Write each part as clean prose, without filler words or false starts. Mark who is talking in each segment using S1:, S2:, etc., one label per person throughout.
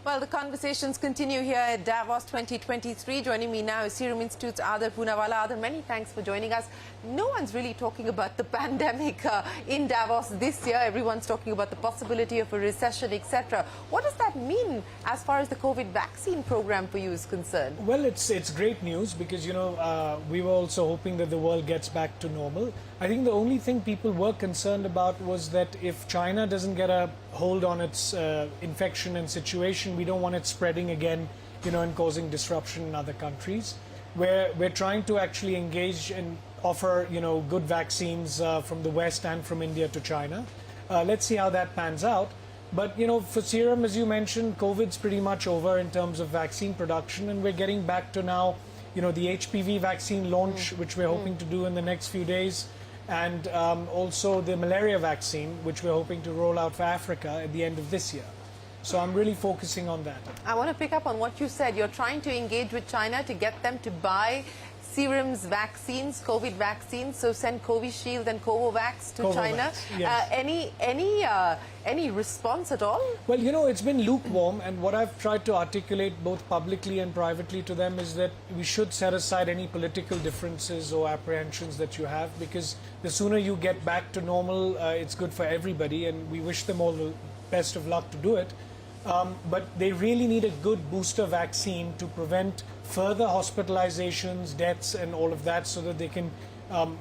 S1: Well, the conversations continue here at Davos 2023. Joining me now is Serum Institute's Adar Poonawalla. Adar, many thanks for joining us. No one's really talking about the pandemic in Davos this year. Everyone's talking about the possibility of a recession, etc. What does that mean as far as the COVID vaccine program for you is concerned?
S2: Well, it's great news because, we were also hoping that the world gets back to normal. I think the only thing people were concerned about was that if China doesn't get a hold on its infection and situation, we don't want it spreading again, and causing disruption in other countries. We're trying to actually engage and offer, good vaccines from the West and from India to China. Let's see how that pans out. But, for Serum, as you mentioned, COVID's pretty much over in terms of vaccine production, and we're getting back to now, the HPV vaccine launch, which we're hoping to do in the next few days, and also the malaria vaccine, which we're hoping to roll out for Africa at the end of this year. So I'm really focusing on that.
S1: I want to pick up on what you said. You're trying to engage with China to get them to buy Serum's vaccines, COVID vaccines, so send Covishield and Covovax to China.
S2: Yes.
S1: Any response at all?
S2: Well, it's been lukewarm, and what I've tried to articulate both publicly and privately to them is that we should set aside any political differences or apprehensions that you have, because the sooner you get back to normal, it's good for everybody, and we wish them all the best of luck to do it. But they really need a good booster vaccine to prevent further hospitalizations, deaths, and all of that, so that they can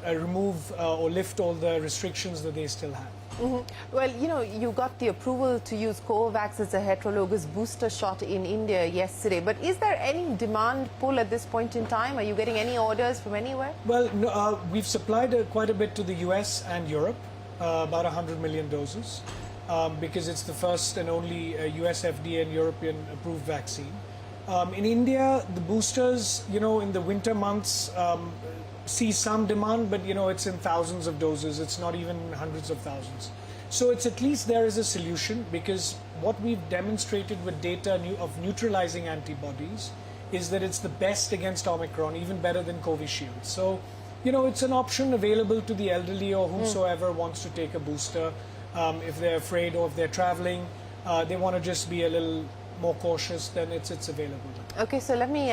S2: remove or lift all the restrictions that they still have.
S1: Well, you got the approval to use Covovax as a heterologous booster shot in India yesterday. But is there any demand pull at this point in time? Are you getting any orders from anywhere?
S2: Well, no, we've supplied quite a bit to the US and Europe, about 100 million doses. Because it's the first and only US FDA and European approved vaccine. In India, the boosters, in the winter months, see some demand, but it's in thousands of doses. It's not even hundreds of thousands. So it's at least there is a solution, because what we've demonstrated with data of neutralizing antibodies is that it's the best against Omicron, even better than Covishield. So, it's an option available to the elderly or whosoever wants to take a booster. If they're afraid or if they're traveling, they want to just be a little more cautious, then it's available.
S1: Okay, so let me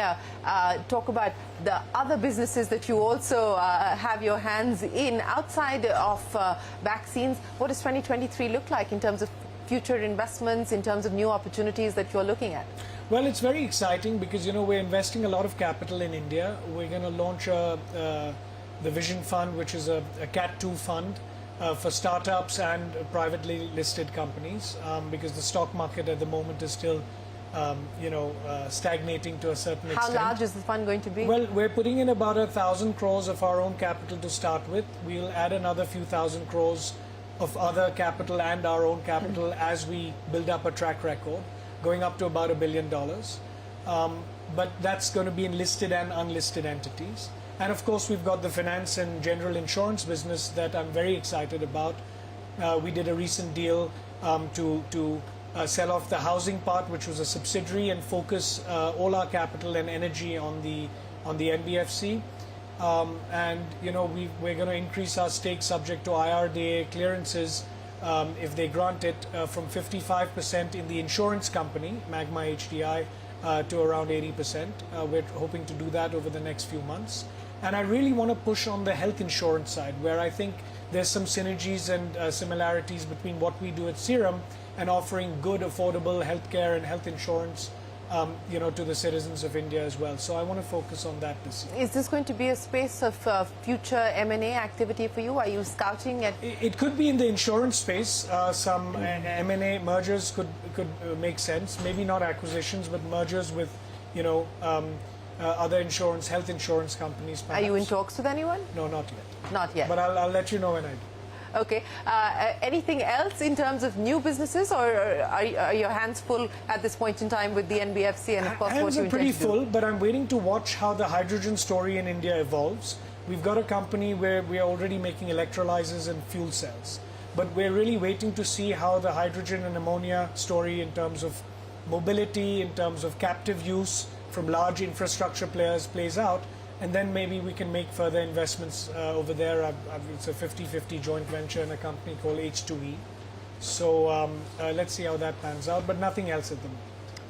S1: talk about the other businesses that you also have your hands in. Outside of vaccines, what does 2023 look like in terms of future investments, in terms of new opportunities that you're looking at?
S2: Well, it's very exciting because, we're investing a lot of capital in India. We're going to launch the Vision Fund, which is a Cat 2 fund. For startups and privately listed companies, because the stock market at the moment is still, stagnating to a certain extent.
S1: How large is the fund going to be?
S2: Well, we're putting in about 1,000 crores of our own capital to start with. We'll add another few thousand crores of other capital and our own capital as we build up a track record, going up to about $1 billion. But that's going to be in listed and unlisted entities. And of course, we've got the finance and general insurance business that I'm very excited about. We did a recent deal to sell off the housing part, which was a subsidiary, and focus all our capital and energy on the NBFC. We're going to increase our stake subject to IRDA clearances if they grant it from 55% in the insurance company, Magma HDI, to around 80%. We're hoping to do that over the next few months. And I really want to push on the health insurance side, where I think there's some synergies and similarities between what we do at Serum and offering good, affordable healthcare and health insurance, to the citizens of India as well. So I want to focus on that this year.
S1: Is this going to be a space of future M&A activity for you? Are you scouting at...
S2: It could be in the insurance space. Some M&A mergers could make sense. Maybe not acquisitions, but mergers with, other health insurance companies, perhaps.
S1: Are you in talks with anyone?
S2: No, not yet.
S1: Not yet.
S2: But I'll let you know when I do.
S1: Okay. Anything else in terms of new businesses, or are your hands full at this point in time with the NBFC and, of course, what you intend to do?
S2: Hands are pretty full, but I'm waiting to watch how the hydrogen story in India evolves. We've got a company where we are already making electrolyzers and fuel cells. But we're really waiting to see how the hydrogen and ammonia story in terms of mobility, in terms of captive use from large infrastructure players plays out. And then maybe we can make further investments over there. It's a 50-50 joint venture in a company called H2E. So let's see how that pans out, but nothing else at the moment.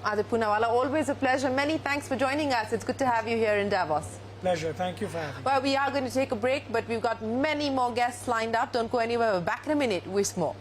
S1: Adar Poonawalla, always a pleasure. Many thanks for joining us. It's good to have you here in Davos.
S2: Pleasure. Thank you for having me.
S1: Well, we are going to take a break, but we've got many more guests lined up. Don't go anywhere. We're back in a minute with more.